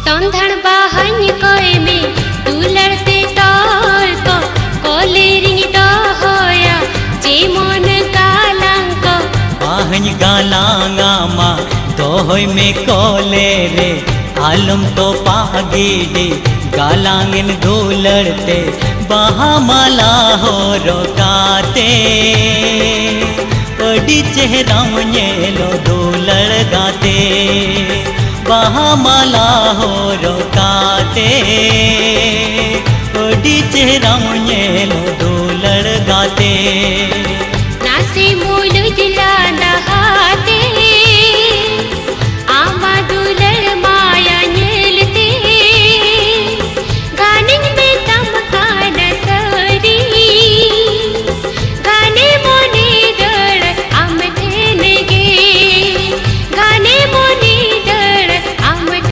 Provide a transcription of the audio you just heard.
तंधण बाहन कोई में दुलड़ते तोल को कोलेरिंग तो होया जे मन गालांग बाहन गालांगा मा तो होय में कोले रे आलम तो पागीडी गालांगिन दुलड़ते बाहा माला हो रोकाते अड़ी चेहरा मुझेलो दुलड़ गाते बाहा माला हो रोकाते अड़ी चेहरा मुझेलो दुलड़ गाते।